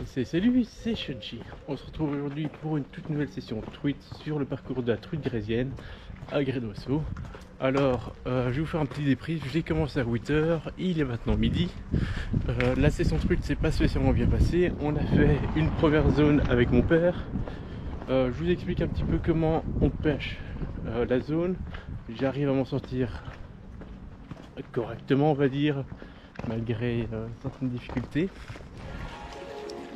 C'est lui, c'est Shunchi. On se retrouve aujourd'hui pour une toute nouvelle session truite sur le parcours de la truite grésienne à Grédoisseau. Alors, je vais vous faire un petit débrief. J'ai commencé à 8h, il est maintenant midi. La session truite s'est pas spécialement bien passée. On a fait une première zone avec mon père. Je vous explique un petit peu comment on pêche la zone. J'arrive à m'en sortir correctement, on va dire, malgré certaines difficultés.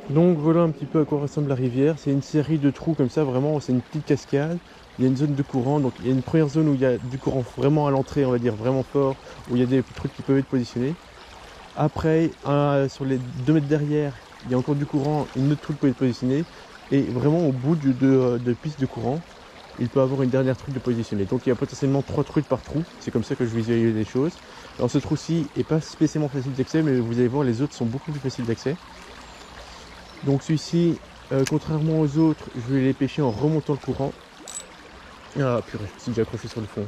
Donc voilà un petit peu à quoi ressemble la rivière. C'est une série de trous comme ça, vraiment, c'est une petite cascade. Il y a une zone de courant, donc il y a une première zone où il y a du courant vraiment à l'entrée, on va dire vraiment fort, où il y a des trucs qui peuvent être positionnés. Après, sur les 2 mètres derrière, il y a encore du courant, une autre truc peut être positionnée. Et vraiment au bout de piste de courant, il peut avoir une dernière truc de positionner. Donc il y a potentiellement 3 trucs par trou, c'est comme ça que je visualise les choses. Alors ce trou-ci n'est pas spécialement facile d'accès, mais vous allez voir, les autres sont beaucoup plus faciles d'accès. Donc celui-ci, contrairement aux autres, je vais les pêcher en remontant le courant. Ah purée, je me suis déjà accroché sur le fond.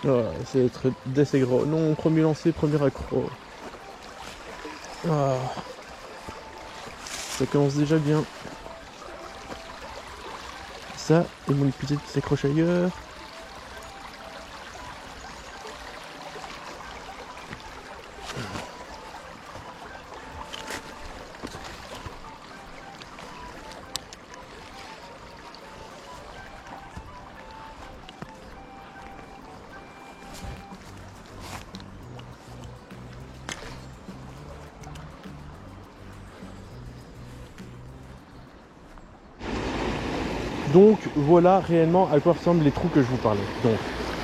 Ah, ça va être d'assez gros. Non, premier lancé, premier accro. Ah, ça commence déjà bien. Ça, et mon épisode qui s'accroche ailleurs. Donc voilà réellement à quoi ressemblent les trous que je vous parlais. Donc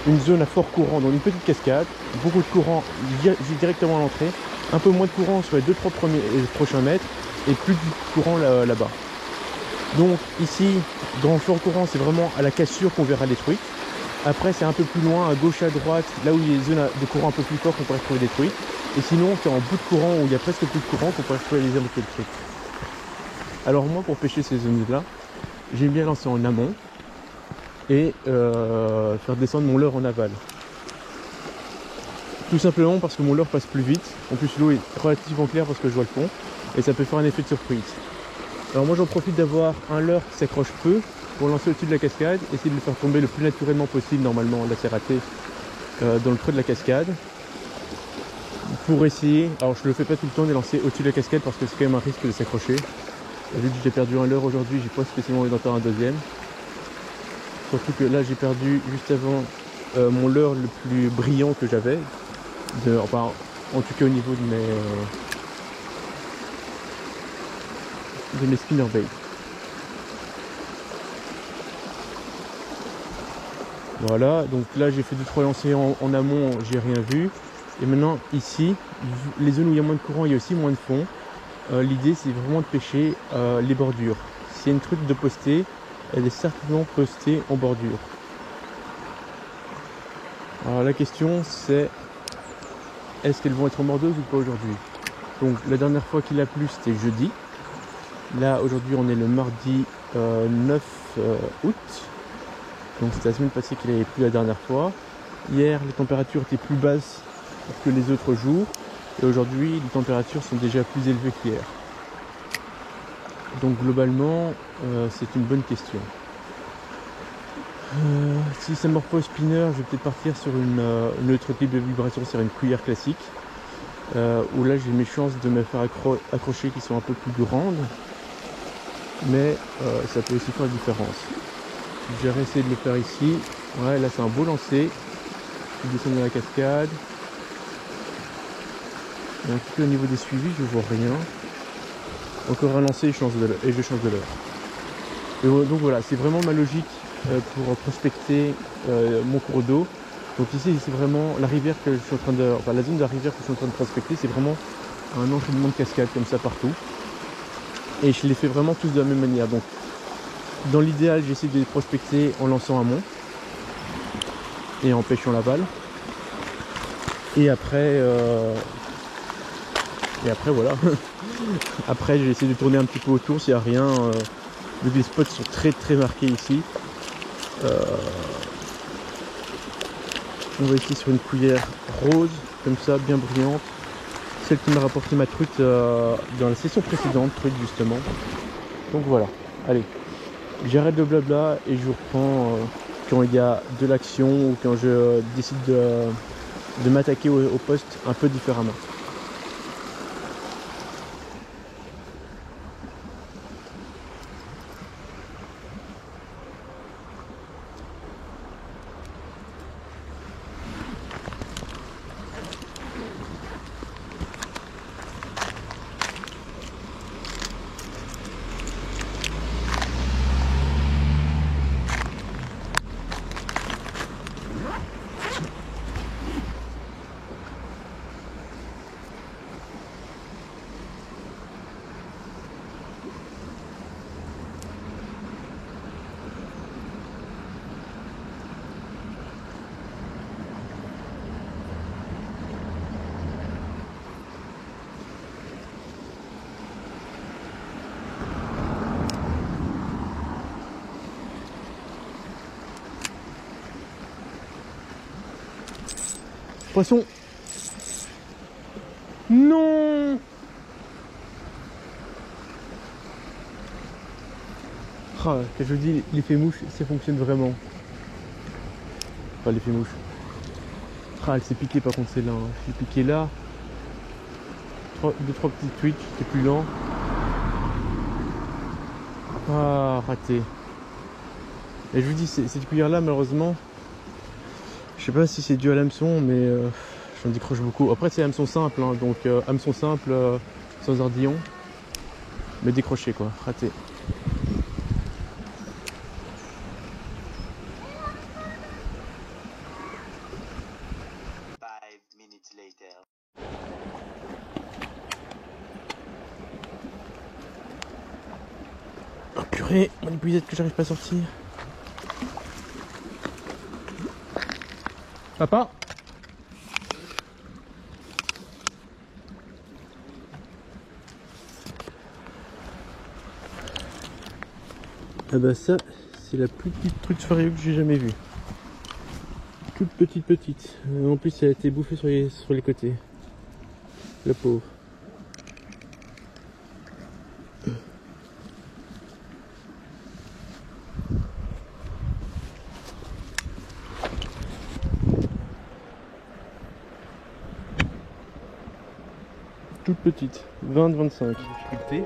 une zone à fort courant, donc une petite cascade, beaucoup de courant directement à l'entrée, un peu moins de courant sur les 2-3 prochains mètres et plus de courant là-bas. Donc ici, dans le fort courant, c'est vraiment à la cassure qu'on verra les truites. Après c'est un peu plus loin, à gauche, à droite, là où il y a des zones de courant un peu plus fort qu'on pourrait trouver des truites. Et sinon c'est en bout de courant où il y a presque plus de courant qu'on pourrait trouver les zones de truites. Alors moi pour pêcher ces zones-là, j'aime bien lancer en amont et faire descendre mon leurre en aval. Tout simplement parce que mon leurre passe plus vite. En plus l'eau est relativement claire parce que je vois le fond et ça peut faire un effet de surprise. Alors moi j'en profite d'avoir un leurre qui s'accroche peu pour lancer au-dessus de la cascade, essayer de le faire tomber le plus naturellement possible. Normalement là c'est raté dans le creux de la cascade. Pour essayer, alors je le fais pas tout le temps de lancer au-dessus de la cascade parce que c'est quand même un risque de s'accrocher. Vu que j'ai perdu un leurre aujourd'hui, j'ai pas spécialement envie d'en faire un deuxième. Surtout que là j'ai perdu juste avant mon leurre le plus brillant que j'avais. Enfin en tout cas au niveau de mes spinnerbaits. Voilà, donc là j'ai fait 2-3 lancers en amont, j'ai rien vu. Et maintenant ici, les zones où il y a moins de courant, il y a aussi moins de fond. L'idée c'est vraiment de pêcher les bordures. Si y a une truite de postée, elle est certainement postée en bordure. Alors la question c'est, est-ce qu'elles vont être mordeuses ou pas aujourd'hui? Donc la dernière fois qu'il a plu c'était jeudi. Là aujourd'hui on est le mardi 9 août. Donc c'était la semaine passée qu'il avait plu la dernière fois. Hier les températures étaient plus basses que les autres jours. Et aujourd'hui les températures sont déjà plus élevées qu'hier. Donc globalement c'est une bonne question. Si ça ne mord pas au spinner, je vais peut-être partir sur une autre type de vibration, c'est une cuillère classique. Où là j'ai mes chances de me faire accrocher qui sont un peu plus grandes. Mais ça peut aussi faire la différence. J'ai essayé de le faire ici. Ouais, là c'est un beau lancer. Je descends dans la cascade. Et un petit peu au niveau des suivis, je vois rien. Encore un lancer et je change de l'heure. Donc voilà, c'est vraiment ma logique pour prospecter mon cours d'eau. Donc ici c'est vraiment la rivière que je suis en train de. Enfin la zone de la rivière que je suis en train de prospecter, c'est vraiment un enchaînement de cascades comme ça partout. Et je les fais vraiment tous de la même manière. Donc dans l'idéal j'essaie de les prospecter en lançant amont et en pêchant l'aval. Et après voilà. Après j'ai essayé de tourner un petit peu autour s'il n'y a rien. Vu que les spots sont très très marqués ici. On va essayer sur une cuillère rose, comme ça, bien brillante. celle qui m'a rapporté ma truite dans la session précédente, truite justement. Donc voilà, allez, j'arrête le blabla et je vous reprends quand il y a de l'action ou quand je décide de m'attaquer au poste un peu différemment. Poisson. Non. Ah, que je dis, l'effet mouche, ça fonctionne vraiment. Enfin, l'effet mouche. Ah, elle s'est piquée par contre celle-là. Hein. J'ai piqué là. 2-3 petites tweets, c'était plus lent. Ah, raté. Et je vous dis, cette cuillère-là, malheureusement, je sais pas si c'est dû à l'hameçon, mais j'en décroche beaucoup. Après, c'est hameçon simple, hein, donc hameçon simple sans ardillon. Mais décroché, quoi, raté. Oh purée, mon épuisette que j'arrive pas à sortir. Papa? Ah bah ça, c'est la plus petite truite fario que j'ai jamais vue. Toute petite. En plus, elle a été bouffée sur les côtés. La pauvre. Toute petite, 20-25. Difficulté.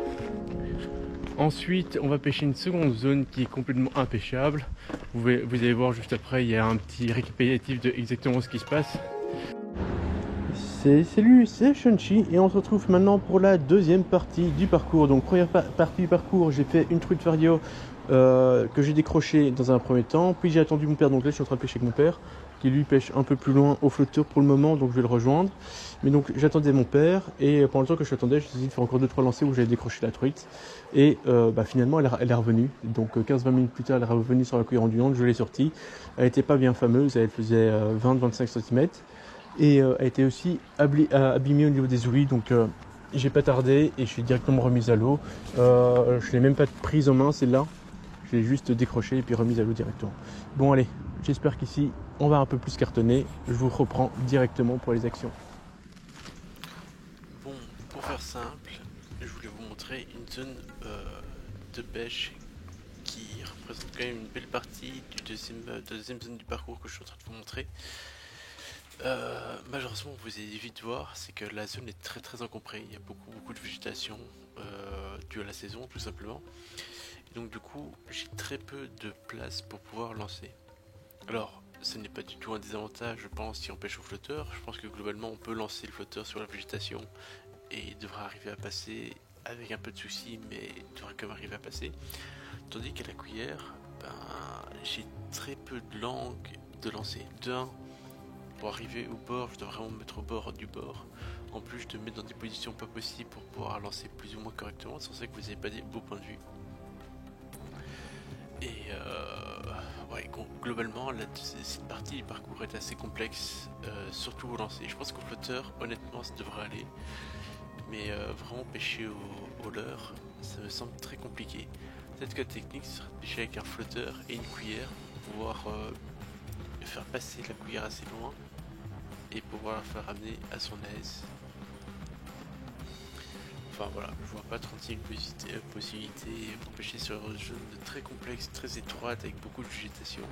Ensuite, on va pêcher une seconde zone qui est complètement impêchable. Vous allez voir juste après, il y a un petit récapitulatif de exactement ce qui se passe. Salut, c'est Shunchi et on se retrouve maintenant pour la deuxième partie du parcours. Donc première partie du parcours, j'ai fait une truite fario que j'ai décroché dans un premier temps. Puis j'ai attendu mon père, donc là je suis en train de pêcher avec mon père qui lui pêche un peu plus loin au flotteur pour le moment, donc je vais le rejoindre. Mais donc j'attendais mon père et pendant le temps que je l'attendais, j'ai décidé de faire encore 2-3 lancers où j'avais décroché la truite. Et finalement elle est revenue, donc 15-20 minutes plus tard elle est revenue sur la cuillère ondulante, je l'ai sortie. Elle n'était pas bien fameuse, elle faisait 20-25 cm. Et elle était aussi abîmée au niveau des ouïes, donc j'ai pas tardé et je suis directement remise à l'eau. Je l'ai même pas prise en main celle-là, je l'ai juste décrochée et puis remise à l'eau directement. Bon allez, j'espère qu'ici on va un peu plus cartonner. Je vous reprends directement pour les actions. Bon, pour faire simple, je voulais vous montrer une zone de pêche qui représente quand même une belle partie de deuxième zone du parcours que je suis en train de vous montrer. Malheureusement, vous allez vite voir, c'est que la zone est très encombrée. Il y a beaucoup de végétation due à la saison, tout simplement. Et donc du coup, j'ai très peu de place pour pouvoir lancer. Alors, ce n'est pas du tout un désavantage, je pense, si on pêche au flotteur. Je pense que globalement, on peut lancer le flotteur sur la végétation et il devra arriver à passer avec un peu de soucis, mais il devra quand même arriver à passer. Tandis qu'à la cuillère, j'ai très peu de langue de lancer. Pour arriver au bord, je dois vraiment me mettre au bord du bord. En plus, je dois me mettre dans des positions pas possibles pour pouvoir lancer plus ou moins correctement. C'est pour ça que vous n'avez pas des beaux points de vue. Et ouais, globalement, cette partie du parcours est assez complexe, surtout au lancer. Je pense qu'au flotteur, honnêtement, ça devrait aller. Mais vraiment pêcher au leurre, ça me semble très compliqué. Peut-être que la technique serait de pêcher avec un flotteur et une cuillère pour pouvoir faire passer la cuillère assez loin et pouvoir la faire ramener à son aise enfin voilà, je vois pas 36 000 possibilités pour pêcher sur un zone très complexe, très étroite, avec beaucoup de végétation.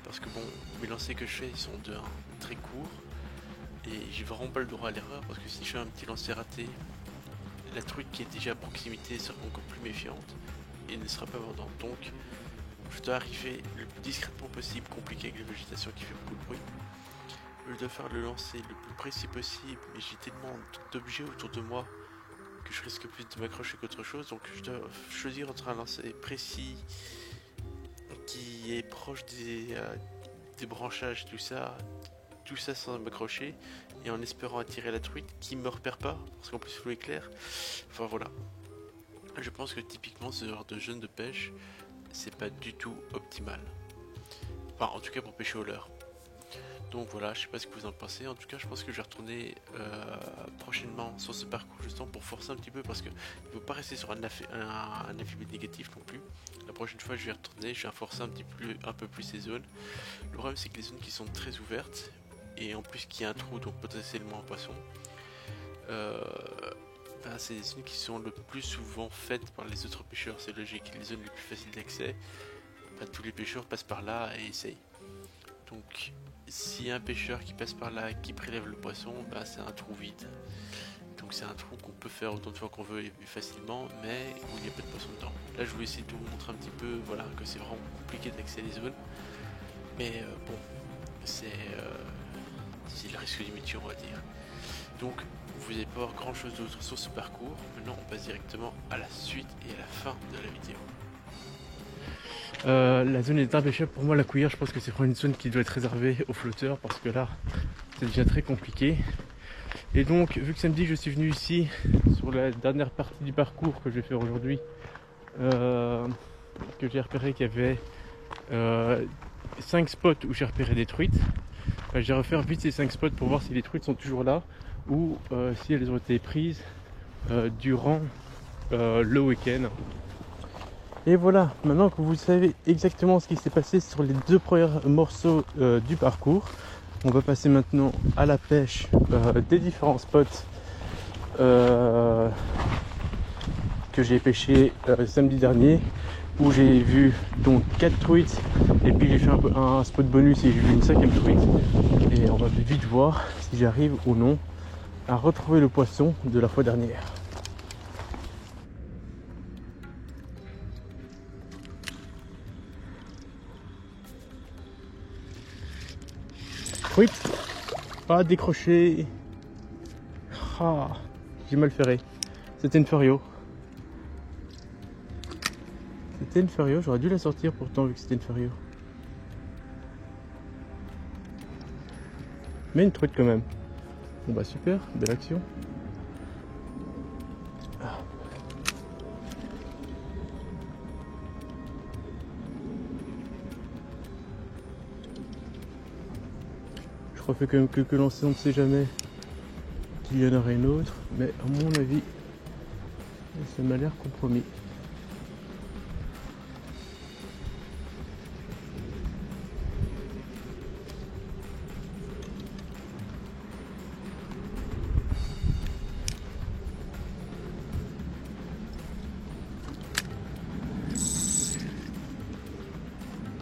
Parce que bon, mes lancers que je fais, ils sont de 1 très courts. Et j'ai vraiment pas le droit à l'erreur, parce que si je fais un petit lancer raté, la truite qui est déjà à proximité sera encore plus méfiante et ne sera pas mordante. Donc je dois arriver le plus discrètement possible, compliqué avec la végétation qui fait beaucoup de bruit. Je dois faire le lancer le plus précis possible, mais j'ai tellement d'objets autour de moi que je risque plus de m'accrocher qu'autre chose. Donc je dois choisir entre un lancer précis qui est proche des branchages, tout ça sans m'accrocher, et en espérant attirer la truite qui me repère pas, parce qu'en plus l'eau est claire. Enfin voilà. Je pense que typiquement ce genre de zone de pêche, c'est pas du tout optimal. Enfin en tout cas pour pêcher au leurre. Donc voilà, je sais pas ce que vous en pensez. En tout cas, je pense que je vais retourner prochainement sur ce parcours justement pour forcer un petit peu, parce que il ne faut pas rester sur un affibé négatif non plus. La prochaine fois, je vais retourner, je vais forcer un peu plus ces zones. Le problème, c'est que les zones qui sont très ouvertes et en plus qu'il y a un trou, donc potentiellement un poisson, c'est les zones qui sont le plus souvent faites par les autres pêcheurs. C'est logique, les zones les plus faciles d'accès. Tous les pêcheurs passent par là et essayent. Donc s'il y a un pêcheur qui passe par là, qui prélève le poisson, c'est un trou vide. Donc c'est un trou qu'on peut faire autant de fois qu'on veut et facilement, mais où il n'y a pas de poisson dedans. Là je voulais essayer de vous montrer un petit peu, voilà, que c'est vraiment compliqué d'accéder les zones. Mais bon, c'est le risque du métier, on va dire. Donc vous n'allez pas avoir grand chose d'autre sur ce parcours. Maintenant on passe directement à la suite et à la fin de la vidéo. La zone est impêchable pour moi, la Couillère. Je pense que c'est vraiment une zone qui doit être réservée aux flotteurs, parce que là c'est déjà très compliqué. Et donc vu que samedi je suis venu ici sur la dernière partie du parcours que je vais faire aujourd'hui, que j'ai repéré qu'il y avait 5 spots où j'ai repéré des truites, j'ai refaire vite ces 5 spots pour voir si les truites sont toujours là ou si elles ont été prises durant le week-end. Et voilà, maintenant que vous savez exactement ce qui s'est passé sur les 2 premiers morceaux du parcours, on va passer maintenant à la pêche des différents spots que j'ai pêché samedi dernier, où j'ai vu donc 4 truites, et puis j'ai fait un spot bonus et j'ai vu une 5e truite. Et on va vite voir si j'arrive ou non à retrouver le poisson de la fois dernière. Oui, pas décroché. Ah, j'ai mal ferré. C'était une Ferio. C'était une Ferio, j'aurais dû la sortir pourtant vu que c'était une Ferio. Mais une truite quand même. Bon bah super, belle action. Je refais quand même quelques lancers, on ne sait jamais qu'il y en aurait une autre, mais à mon avis, ça m'a l'air compromis.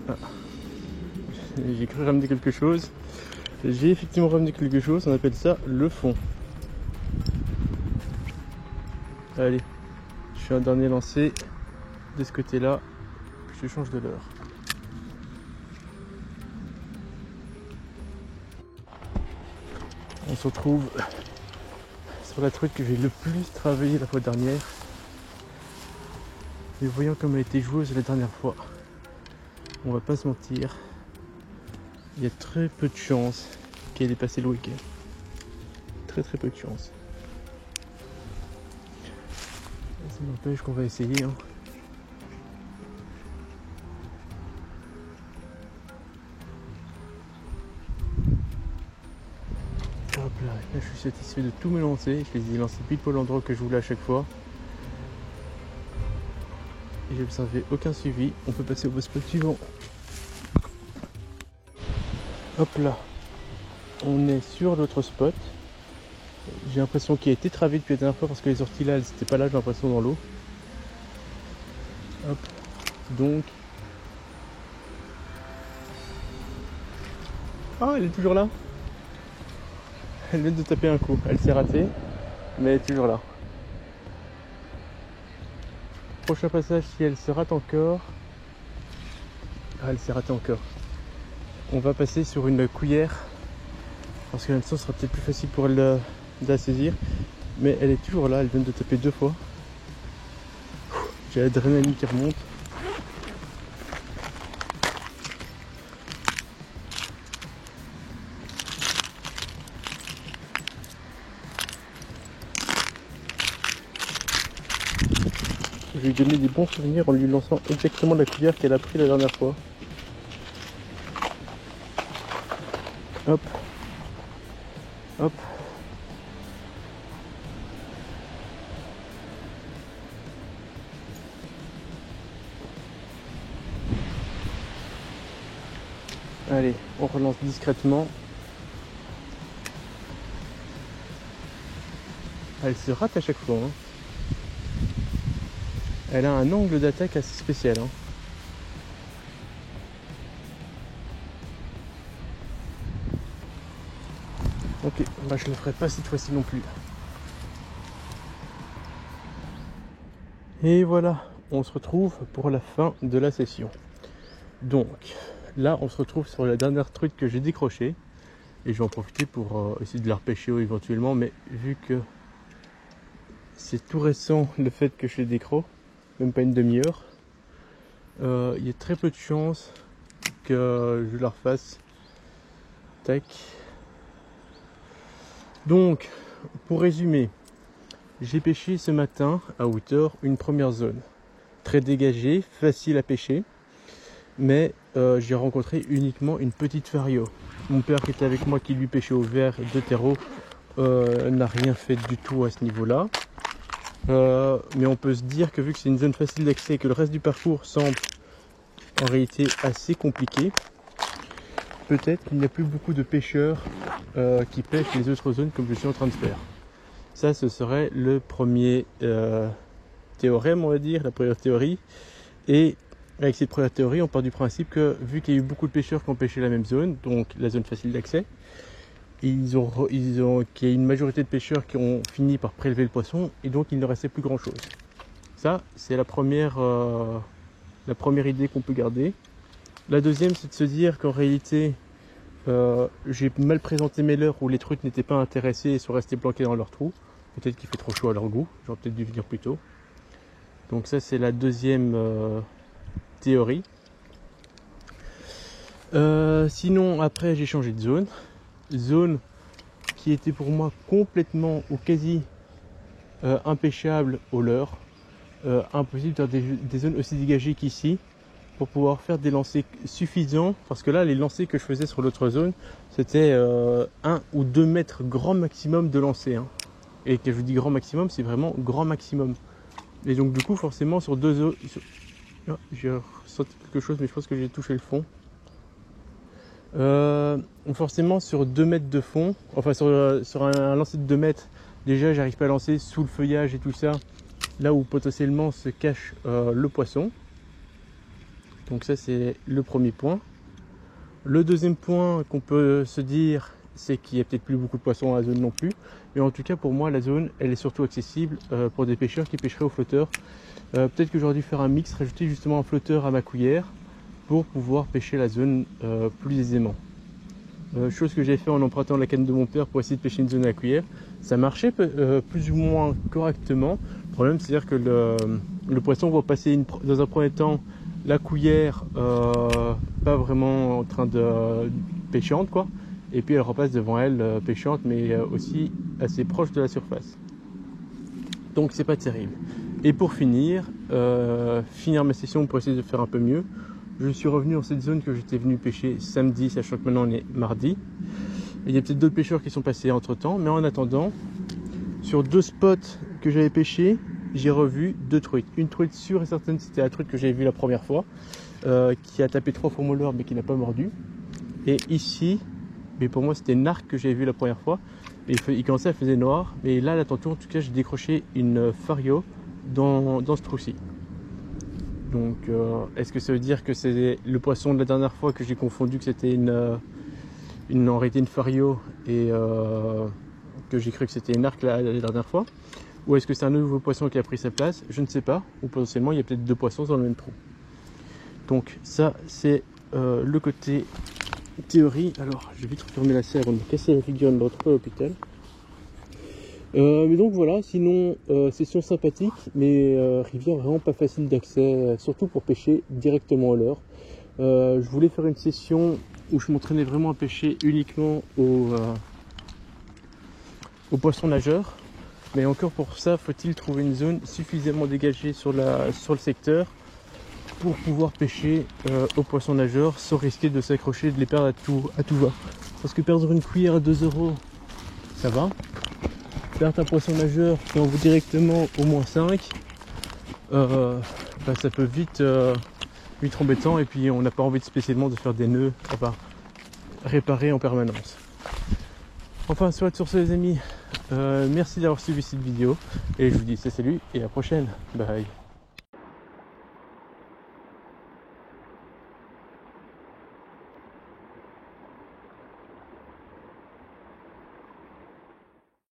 Ah. J'ai cru ramener quelque chose. J'ai effectivement ramené quelque chose, on appelle ça le fond. Allez, je fais un dernier lancer de ce côté-là, je change de leurre. On se retrouve sur la truite que j'ai le plus travaillé la fois dernière. Et voyons comme elle a été joueuse la dernière fois. On va pas se mentir, il y a très peu de chances qu'elle ait passé le week-end. Très peu de chance. Ça n'empêche qu'on va essayer. Hein. Hop là, je suis satisfait de tous mes lancers. Je les ai lancés pile pour l'endroit que je voulais à chaque fois. Et j'ai observé aucun suivi. On peut passer au spot suivant. Hop là. On est sur l'autre spot. J'ai l'impression qu'il a été travé depuis la dernière fois parce que les sorties là, elles n'étaient pas là, j'ai l'impression, dans l'eau. Hop, donc. Ah, elle est toujours là. Elle vient de taper un coup. Elle s'est ratée, mais elle est toujours là. Prochain passage, si elle se rate encore. Ah, elle s'est ratée encore. On va passer sur une cuillère. Parce que l'hameçon sera peut-être plus facile pour elle de la saisir. Mais elle est toujours là, elle vient de taper 2 fois. J'ai l'adrénaline qui remonte. Je vais lui donner des bons souvenirs en lui lançant exactement la cuillère qu'elle a pris la dernière fois. Hop. Hop. Allez, on relance discrètement. Elle se rate à chaque fois. Hein. Elle a un angle d'attaque assez spécial. Hein. Ok, bah je le ferai pas cette fois-ci non plus. Et voilà, on se retrouve pour la fin de la session. Donc, là on se retrouve sur la dernière truite que j'ai décrochée. Et je vais en profiter pour essayer de la repêcher éventuellement. Mais vu que c'est tout récent le fait que je les décroche, même pas une demi-heure, il y a très peu de chances que je la refasse. Tac. Donc, pour résumer, j'ai pêché ce matin à hauteur une première zone. Très dégagée, facile à pêcher, mais j'ai rencontré uniquement une petite fario. Mon père qui était avec moi, qui lui pêchait au verre de terreau, n'a rien fait du tout à ce niveau-là. Mais on peut se dire que vu que c'est une zone facile d'accès et que le reste du parcours semble en réalité assez compliqué, peut-être qu'il n'y a plus beaucoup de pêcheurs qui pêchent les autres zones comme je suis en train de faire. Ça, ce serait le premier théorème, on va dire, la première théorie. Et avec cette première théorie, on part du principe que vu qu'il y a eu beaucoup de pêcheurs qui ont pêché la même zone, donc la zone facile d'accès, qu'il y a une majorité de pêcheurs qui ont fini par prélever le poisson et donc il ne restait plus grand chose. Ça, c'est la première idée qu'on peut garder. La deuxième, c'est de se dire qu'en réalité, j'ai mal présenté mes leurres où les truites n'étaient pas intéressées et sont restées planquées dans leur trou. Peut-être qu'il fait trop chaud à leur goût, j'aurais peut-être dû venir plus tôt. Donc ça, c'est la deuxième théorie. Sinon, après, j'ai changé de zone. Zone qui était pour moi complètement ou quasi impêchable au leurre. Impossible de faire des zones aussi dégagées qu'ici pour pouvoir faire des lancers suffisants, parce que là les lancers que je faisais sur l'autre zone c'était 1 ou 2 mètres grand maximum de lancer, hein. Et que je vous dis grand maximum, c'est vraiment grand maximum. Et donc du coup forcément sur deux zones, j'ai ressenti quelque chose mais je pense que j'ai touché le fond. Forcément sur 2 mètres de fond, enfin sur un lancer de 2 mètres, déjà j'arrive pas à lancer sous le feuillage et tout ça, là où potentiellement se cache le poisson. Donc ça c'est le premier point. Le deuxième point qu'on peut se dire, c'est qu'il n'y a peut-être plus beaucoup de poissons dans la zone non plus. Mais en tout cas pour moi la zone elle est surtout accessible pour des pêcheurs qui pêcheraient au flotteur. Peut-être que j'aurais dû faire un mix, rajouter justement un flotteur à ma cuillère pour pouvoir pêcher la zone plus aisément. Chose que j'ai fait en empruntant la canne de mon père pour essayer de pêcher une zone à la cuillère. Ça marchait plus ou moins correctement. Le problème c'est-à-dire que le poisson va passer dans un premier temps la cuillère pas vraiment en train de pêchante quoi, et puis elle repasse devant elle pêchante mais aussi assez proche de la surface. Donc c'est pas terrible. Et pour finir ma session pour essayer de faire un peu mieux, je suis revenu dans cette zone que j'étais venu pêcher samedi, sachant que maintenant on est mardi. Et il y a peut-être d'autres pêcheurs qui sont passés entre temps, mais en attendant, sur 2 spots que j'avais pêchés, j'ai revu 2 truites. Une truite sûre et certaine, c'était la truite que j'avais vue la première fois, qui a tapé 3 fois mon leurre mais qui n'a pas mordu. Et ici, mais pour moi c'était une arc que j'avais vue la première fois, Il commençait à faire noir, mais là, là tantôt, en tout cas, j'ai décroché une fario dans ce trou-ci. Donc, est-ce que ça veut dire que c'est le poisson de la dernière fois que j'ai confondu que c'était en réalité une fario et que j'ai cru que c'était une arc la dernière fois? Ou est-ce que c'est un nouveau poisson qui a pris sa place? Je ne sais pas. Ou potentiellement, il y a peut-être deux poissons dans le même trou. Donc, ça, c'est le côté théorie. Alors, je vais vite refermer la serre avant de me casser la figure et de me retrouver à l'hôpital. Mais donc voilà, sinon session sympathique, mais rivière vraiment pas facile d'accès, surtout pour pêcher directement à l'heure. Je voulais faire une session où je m'entraînais vraiment à pêcher uniquement aux poissons nageurs, mais encore pour ça, faut-il trouver une zone suffisamment dégagée sur le secteur pour pouvoir pêcher aux poissons nageurs sans risquer de s'accrocher et de les perdre à tout va. Parce que perdre une cuillère à 2 €, ça va. Perdre un poisson nageur qui en vaut directement au moins 5, ça peut vite embêtant, et puis on n'a pas envie spécialement de faire des nœuds, enfin réparer en permanence. Enfin, sur ce les amis, merci d'avoir suivi cette vidéo et je vous dis salut et à la prochaine. Bye.